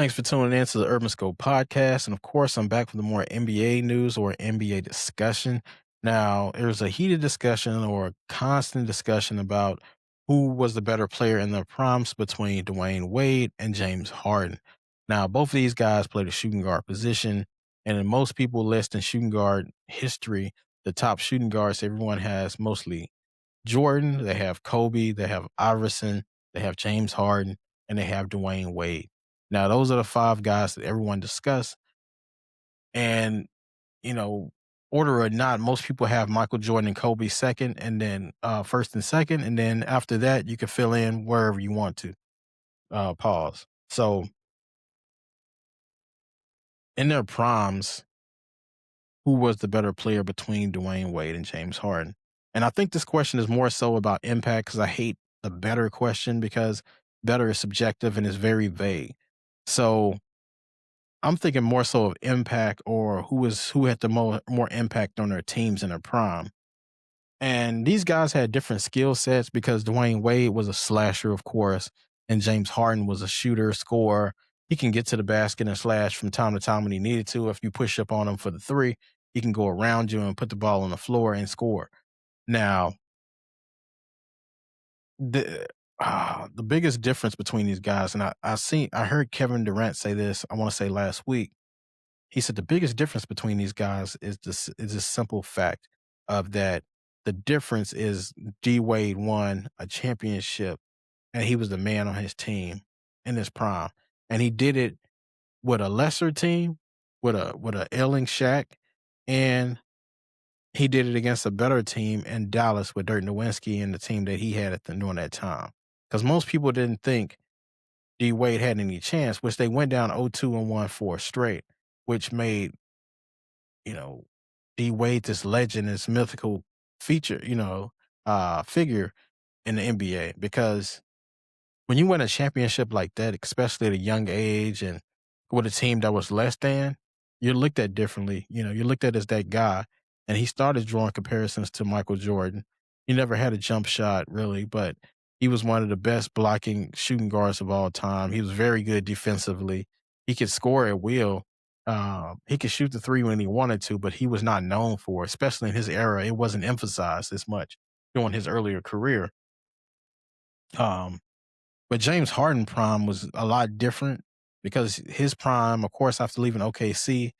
Thanks for tuning in to the Urban Scope podcast. And of course, I'm back with the more NBA news or NBA discussion. Now, there's a heated discussion or a constant discussion about who was the better player in their proms between Dwayne Wade and James Harden. Now, both of these guys play the shooting guard position. And in most people list in shooting guard history, the top shooting guards everyone has mostly Jordan, they have Kobe, they have Iverson, they have James Harden, and they have Dwayne Wade. Now, those are the five guys that everyone discuss. And, you know, order or not, most people have Michael Jordan and Kobe second, and then first and second. And then after that, you can fill in wherever you want to. Pause. So in their proms, who was the better player between Dwayne Wade and James Harden? And I think this question is more so about impact because I hate the better question because better is subjective and is very vague. So I'm thinking more so of impact or who had the more impact on their teams in their prime. And these guys had different skill sets because Dwayne Wade was a slasher, of course, and James Harden was a shooter, scorer. He can get to the basket and slash from time to time when he needed to. If you push up on him for the three, he can go around you and put the ball on the floor and score. Now, the the biggest difference between these guys, and I heard Kevin Durant say this, I want to say last week. He said the biggest difference between these guys is this simple fact of that the difference is D Wade won a championship and he was the man on his team in his prime. And he did it with a lesser team, with a ailing Shaq, and he did it against a better team in Dallas with Dirk Nowitzki and the team that he had during that time. Because most people didn't think D Wade had any chance, which they went down 0-2 and won four straight, which made you know, D Wade, this legend, this mythical feature, figure in the NBA. Because when you win a championship like that, especially at a young age and with a team that was less than, you're looked at differently. You're looked at as that guy. And he started drawing comparisons to Michael Jordan. He never had a jump shot really, but he was one of the best blocking shooting guards of all time. He was very good defensively. He could score at will. He could shoot the three when he wanted to, but he was not known for, especially in his era. It wasn't emphasized as much during his earlier career. Um, but James Harden prime was a lot different because his prime, of course, after leaving OKC,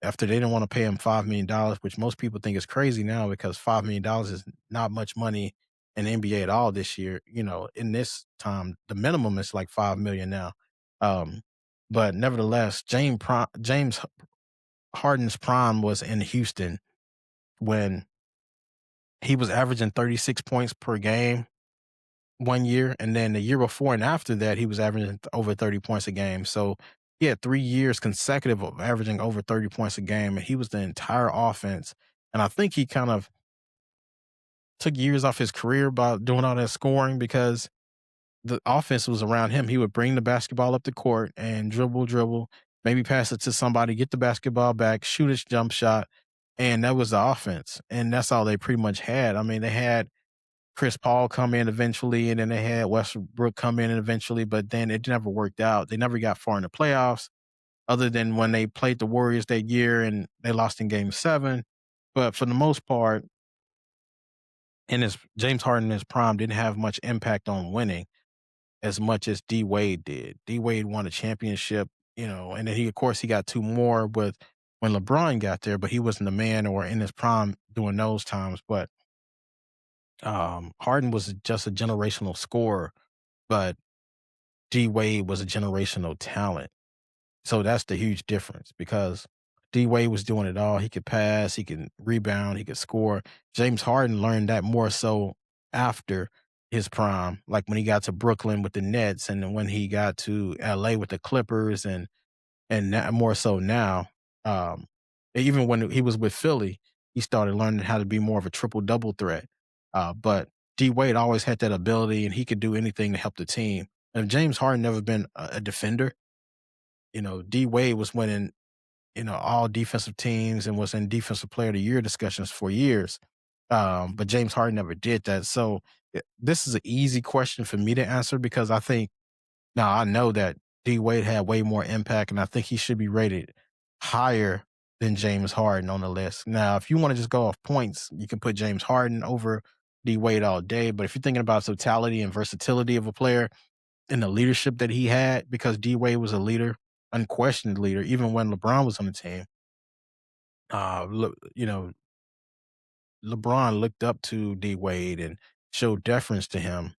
after they didn't want to pay him $5 million, which most people think is crazy now because $5 million is not much money in the NBA at all this year. In this time, the minimum is like $5 million now. Um, but nevertheless, James Harden's prime was in Houston when he was averaging 36 points per game one year, and then the year before and after that, he was averaging over 30 points a game. So he had 3 years consecutive of averaging over 30 points a game, and he was the entire offense. And I think he kind of took years off his career by doing all that scoring because the offense was around him. He would bring the basketball up the court and dribble, maybe pass it to somebody, get the basketball back, shoot his jump shot, and that was the offense. And that's all they pretty much had. I mean, they had Chris Paul come in eventually, and then they had Westbrook come in eventually, but then it never worked out. They never got far in the playoffs, other than when they played the Warriors that year and they lost in Game 7. But for the most part, in his James Harden in his prime didn't have much impact on winning as much as D Wade did. D Wade won a championship, and then of course, he got two more with when LeBron got there, but he wasn't the man or in his prime during those times. But Harden was just a generational scorer, but D Wade was a generational talent. So that's the huge difference because D Wade was doing it all. He could pass, he could rebound, he could score. James Harden learned that more so after his prime, like when he got to Brooklyn with the Nets and then when he got to LA with the Clippers and more so now. Um, Even when he was with Philly, he started learning how to be more of a triple double threat. But D Wade always had that ability, and he could do anything to help the team. And if James Harden never been a defender, D Wade was winning, all defensive teams and was in Defensive Player of the Year discussions for years. But James Harden never did that. So this is an easy question for me to answer because I think now I know that D Wade had way more impact, and I think he should be rated higher than James Harden on the list. Now, if you want to just go off points, you can put James Harden over D Wade all day. But if you're thinking about totality and versatility of a player and the leadership that he had, because D Wade was a leader, unquestioned leader, even when LeBron was on the team. Look, LeBron looked up to D Wade and showed deference to him,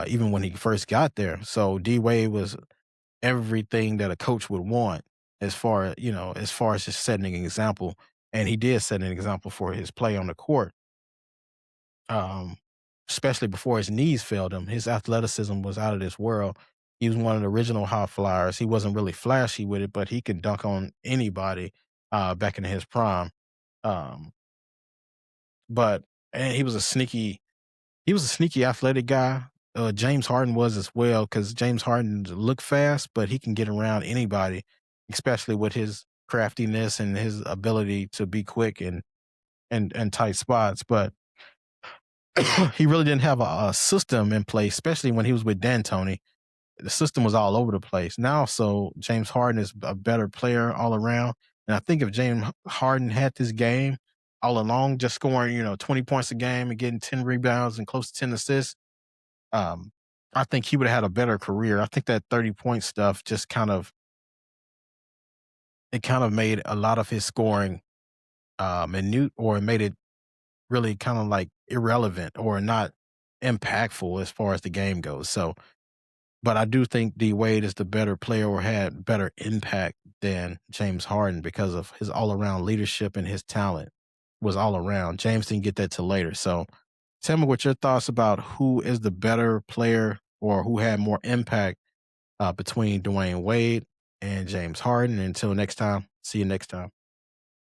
even when he first got there. So D Wade was everything that a coach would want as far as just setting an example. And he did set an example for his play on the court. Um, Especially before his knees failed him. His athleticism was out of this world. He was one of the original high flyers. He wasn't really flashy with it, but he could dunk on anybody back in his prime. Um, but and he was a sneaky athletic guy. James Harden was as well because James Harden look fast, but he can get around anybody, especially with his craftiness and his ability to be quick and tight spots. But he really didn't have a system in place, especially when he was with D'Antoni. The system was all over the place. Now, so James Harden is a better player all around. And I think if James Harden had this game all along, just scoring, 20 points a game and getting 10 rebounds and close to 10 assists, um, I think he would have had a better career. I think that 30-point stuff just kind of made a lot of his scoring minute, or it made it really kind of like irrelevant or not impactful as far as the game goes. So, but I do think D Wade is the better player or had better impact than James Harden because of his all around leadership, and his talent was all around. James didn't get that till later. So tell me what your thoughts about who is the better player or who had more impact between Dwayne Wade and James Harden. Until next time, see you next time.